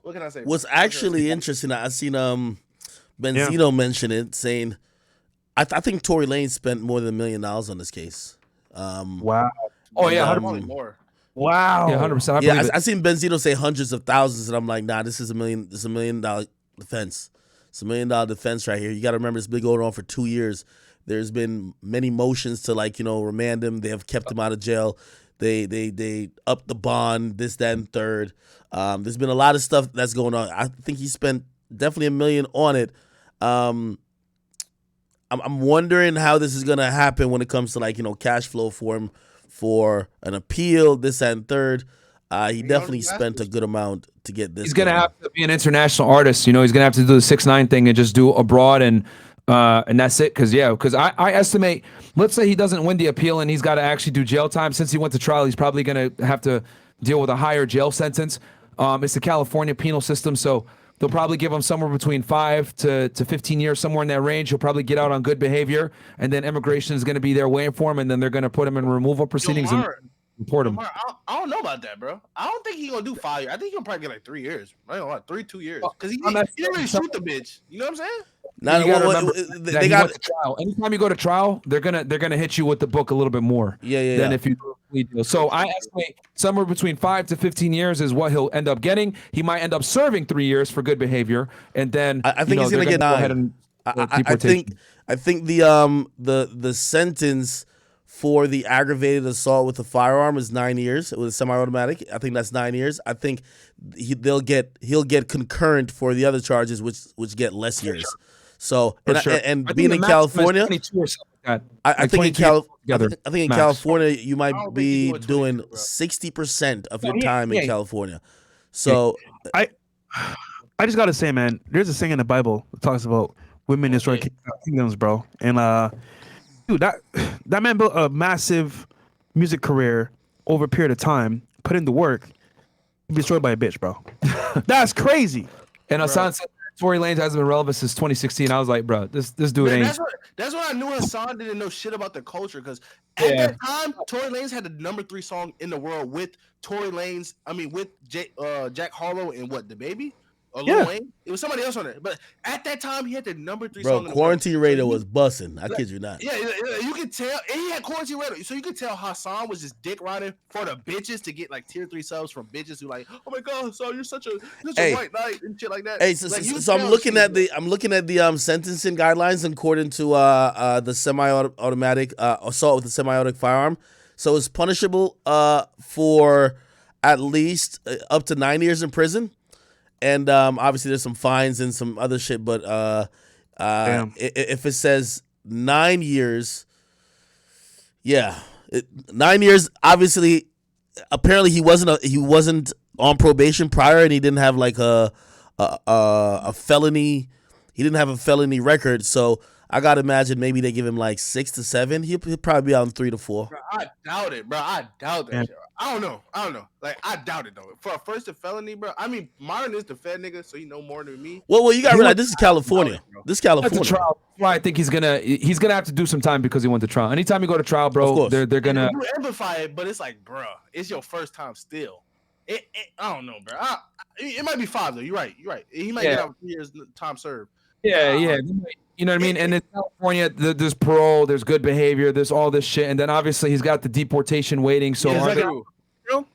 What can I say? What's actually interesting, I seen Benzino mention it, saying, I think Tory Lanez spent more than $1 million on this case. Wow. Oh yeah, Probably more. Wow. Yeah, 100%. I believe it. I seen Benzino say hundreds of thousands, and I'm like, nah, this is $1 million. This is $1 million defense. It's $1 million defense right here. You got to remember, it's been going on for 2 years. There's been many motions to remand him. They have kept him out of jail. They upped the bond, this, that, and third. There's been a lot of stuff that's going on. I think he spent definitely $1 million on it. I'm wondering how this is gonna happen when it comes to cash flow for him for an appeal, this, that, and third. He definitely spent a good amount to get this. He's gonna have to be an international artist. He's gonna have to do the 6ix9ine thing and just do abroad and that's it. Because I estimate, let's say he doesn't win the appeal and he's got to actually do jail time. Since he went to trial, he's probably gonna have to deal with a higher jail sentence. It's the California penal system, so they'll probably give him somewhere between 5 to 15 years, somewhere in that range. He'll probably get out on good behavior, and then immigration is going to be there waiting for him, and then they're going to put him in removal proceedings and report him. I don't know about that, bro. I don't think he's going to do 5 years. I think he'll probably get like 3 years. I don't know, 2 years. Because he didn't really shoot the bitch. You know what I'm saying? You gotta remember that he went to trial. Anytime you go to trial, they're gonna hit you with the book a little bit more than if you do a plea deal. So I estimate somewhere between 5 to 15 years is what he'll end up getting. He might end up serving 3 years for good behavior, and then I think he's gonna get 9. I think the sentence for the aggravated assault with a firearm is 9 years with a semi-automatic. I think that's 9 years. I think he'll get concurrent for the other charges, which get less years. So and being in California, I think in California you might be doing 60% of your time in California. So I just gotta say, man, there's a saying in the Bible that talks about women destroy kingdoms, bro. And dude, that man built a massive music career over a period of time, put in the work, destroyed by a bitch, bro. That's crazy. And Hassan said Tory Lanez hasn't been relevant since 2016. I was like, bro, this dude ain't. That's what I knew. Hassan didn't know shit about the culture, because at that time, Tory Lanez had the #3 song in the world with with Jack Harlow and what, the baby? Or Lil Wayne? It was somebody else on it. But at that time, he had the #3 song. Bro, Quarantine Radio was bussing. I kid you not. Yeah, you could tell. And he had Quarantine Radio. So you could tell Hassan was just dick riding for the bitches to get tier 3 subs from bitches who oh my God, Hassan, you're such a white knight and shit like that. Hey, so I'm looking at the sentencing guidelines according to the semi-automatic assault with a semi-automatic firearm. So it's punishable for at least up to 9 years in prison. And obviously there's some fines and some other shit, but if it says 9 years, 9 years. Obviously, apparently he wasn't on probation prior, and he didn't have a felony. He didn't have a felony record, so I gotta imagine maybe they give him 6 to 7. He'll probably be on 3 to 4. Bro, I doubt it, bro. I doubt that shit. I don't know. I doubt it, though. For a first felony, bro. I mean, Martin is the Fed nigga, so he know more than me. Well, you gotta realize this is California. This is California. That's a trial. Well, I think he's gonna have to do some time because he went to trial. Anytime you go to trial, bro, they're gonna amplify it, but it's bro, it's your first time still. I don't know, bro. It might be 5 though. You're right. He might get out 3 years time served. Yeah. You know what I mean? And in California, there's parole, there's good behavior, there's all this shit, and then obviously he's got the deportation waiting. So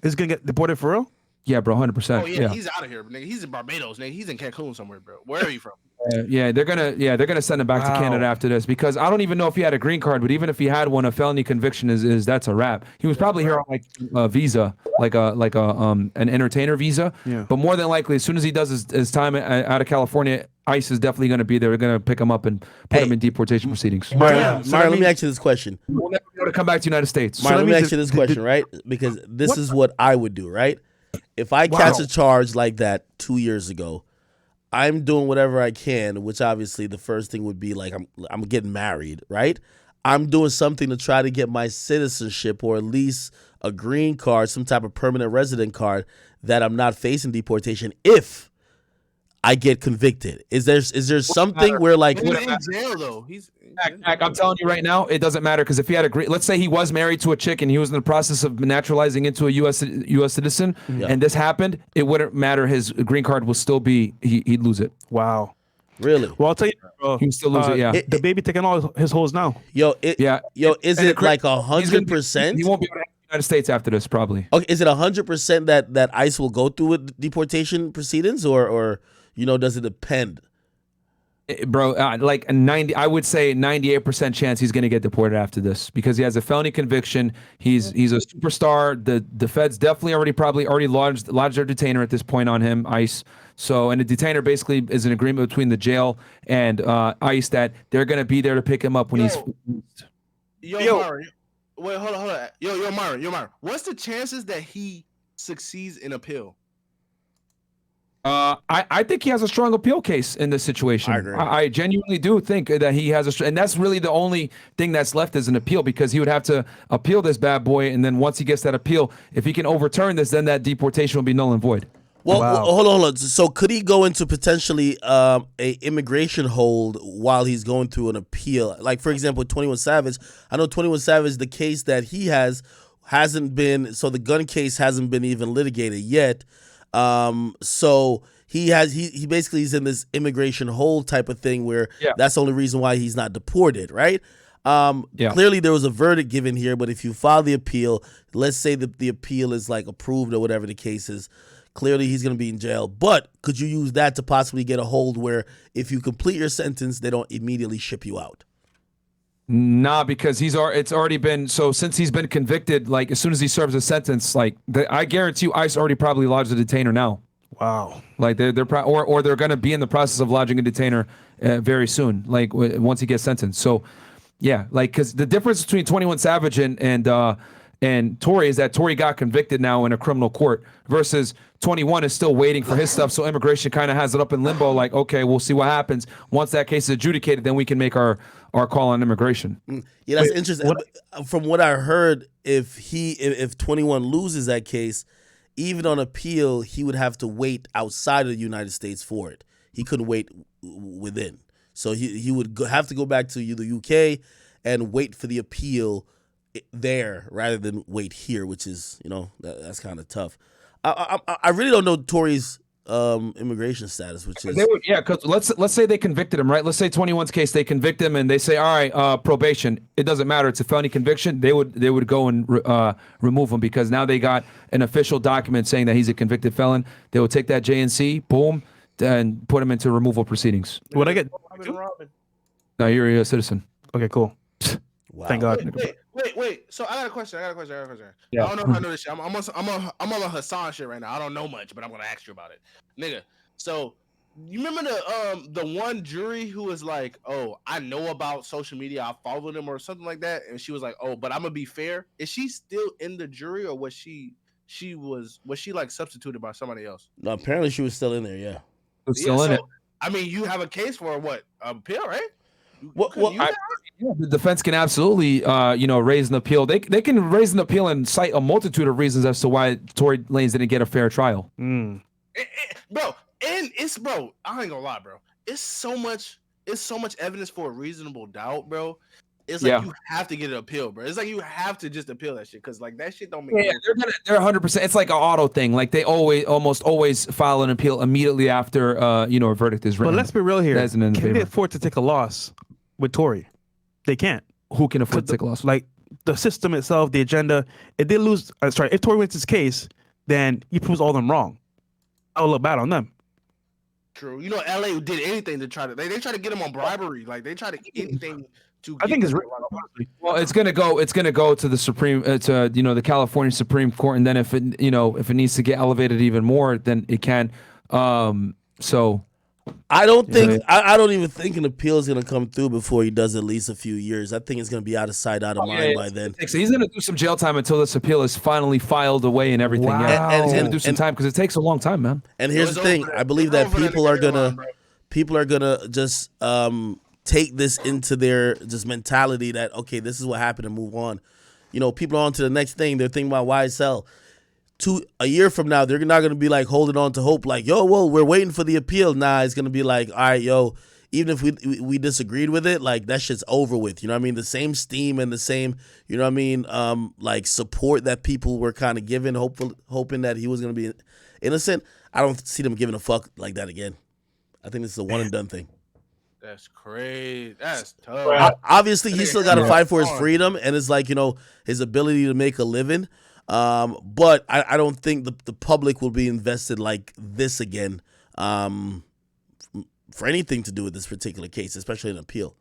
is gonna get deported for real? Yeah, bro, 100%. Oh yeah, he's out of here, nigga. He's in Barbados, nigga. He's in Cancun somewhere, bro. Where are you from? They're gonna send him back to Canada after this, because I don't even know if he had a green card, but even if he had one, a felony conviction is that's a wrap. He was probably here on a visa, an entertainer visa. Yeah. But more than likely, as soon as he does his time out of California, ICE is definitely going to be there. They're going to pick him up and put him in deportation proceedings. Mario, let me ask you this question. We'll never be able to come back to the United States. Mario, let me ask you this question, right? Because this is what I would do, right? If I catch a charge like that 2 years ago, I'm doing whatever I can, which obviously the first thing would be I'm getting married, right? I'm doing something to try to get my citizenship, or at least a green card, some type of permanent resident card, that I'm not facing deportation if I get convicted. Is there something where like he's in jail though? I'm telling you right now, it doesn't matter because if he had let's say he was married to a chick and he was in the process of naturalizing into a U.S. citizen, and this happened, it wouldn't matter. His green card will still be he'd lose it. Wow. Really? Well, I'll tell you, bro. He still lose it. Yeah. The baby taking all his holes now. Yo, is it like 100%? He won't be able to enter the United States after this, probably. Okay, is it 100% that ICE will go through with deportation proceedings, or does it depend? Bro, like a 90, I would say 98% chance he's going to get deported after this because he has a felony conviction. He's a superstar. The feds definitely probably already lodged their detainer at this point on him, ICE. So, and the detainer basically is an agreement between the jail and ICE that they're going to be there to pick him up when he's. Mari, wait, hold on. Yo, Mari, what's the chances that he succeeds in appeal? I think he has a strong appeal case in this situation. I agree. I genuinely do think that he has and that's really the only thing that's left is an appeal because he would have to appeal this bad boy, and then once he gets that appeal, if he can overturn this, then that deportation will be null and void. Well, hold on. So could he go into potentially a immigration hold while he's going through an appeal? Like, for example, 21 Savage. I know 21 Savage, the case that he hasn't been, so the gun case hasn't been even litigated yet. So he basically is in this immigration hold type of thing where that's the only reason why he's not deported, right? Clearly there was a verdict given here, but if you file the appeal, let's say that the appeal is like approved or whatever the case is, clearly he's going to be in jail. But could you use that to possibly get a hold where if you complete your sentence, they don't immediately ship you out? Nah, because it's already been, so since he's been convicted, like as soon as he serves a sentence, like I guarantee you ICE already probably lodged a detainer now. Wow. Like they're or they're going to be in the process of lodging a detainer very soon, like once he gets sentenced. So yeah, like because the difference between 21 Savage and Tory is that Tory got convicted now in a criminal court versus 21 is still waiting for his stuff. So immigration kind of has it up in limbo. Like, okay, we'll see what happens. Once that case is adjudicated, then we can make our call on immigration. Yeah, that's interesting. From what I heard, if 21 loses that case, even on appeal, he would have to wait outside of the United States for it. He couldn't wait within. So he would have to go back to the UK and wait for the appeal there rather than wait here, which is, that's kind of tough. I really don't know Tory's immigration status, which is because let's say they convicted him, right? Let's say 21's case, they convict him and they say, all right, probation. It doesn't matter. It's a felony conviction. They would go and remove him because now they got an official document saying that he's a convicted felon. They would take that JNC, boom, and put him into removal proceedings. Would I get? No, you're a citizen. Okay, cool. Wow. Thank God. Wait. So I got a question. Yeah. I don't know if I know this shit. I'm on a Hassan shit right now. I don't know much, but I'm gonna ask you about it, nigga. So you remember the one jury who was like, "Oh, I know about social media. I followed him or something like that," and she was like, "Oh, but I'm gonna be fair." Is she still in the jury or was she like substituted by somebody else? No, apparently she was still in there. Yeah, still in it. I mean, you have a case for what appeal, right? The defense can absolutely, raise an appeal. They can raise an appeal and cite a multitude of reasons as to why Tory Lanez didn't get a fair trial. Bro, and I ain't gonna lie, bro. It's so much evidence for a reasonable doubt, bro. It's like you have to get an appeal, bro. It's like you have to just appeal that shit because like that shit don't make sense. They're 100%. It's like an auto thing. Like they almost always file an appeal immediately after a verdict is written. But let's be real here. Can they afford to take a loss with Tory? They can't. Who can afford to take a loss? Like the system itself, the agenda. If they lose, if Tory wins his case, then he proves all of them wrong. I'll look bad on them. True. LA did anything to try to they try to get him on bribery. Like they try to anything to. I think it's well, it's gonna go to the Supreme to the California Supreme Court, and then if it needs to get elevated even more, then it can. So. I don't even think an appeal is gonna come through before he does at least a few years. I think it's gonna be out of sight, out of mind by then. So he's gonna do some jail time until this appeal is finally filed away and everything. Wow. Yeah, and he's gonna do some time because it takes a long time, man. And here's the thing: I believe that people are gonna just take this into their just mentality that okay, this is what happened and move on. People are on to the next thing. They're thinking about YSL. a year from now, they're not gonna be like holding on to hope, like, yo, well, we're waiting for the appeal. Nah, it's gonna be like, all right, yo, even if we disagreed with it, like that shit's over with. You know what I mean? The same steam and the same, you know what I mean, like support that people were kind of giving, hoping that he was gonna be innocent. I don't see them giving a fuck like that again. I think this is a one and done thing. That's crazy. That's tough. Obviously, he still got to fight for his freedom and his, like, you know, his ability to make a living. But I don't think the public will be invested like this again for anything to do with this particular case, especially an appeal.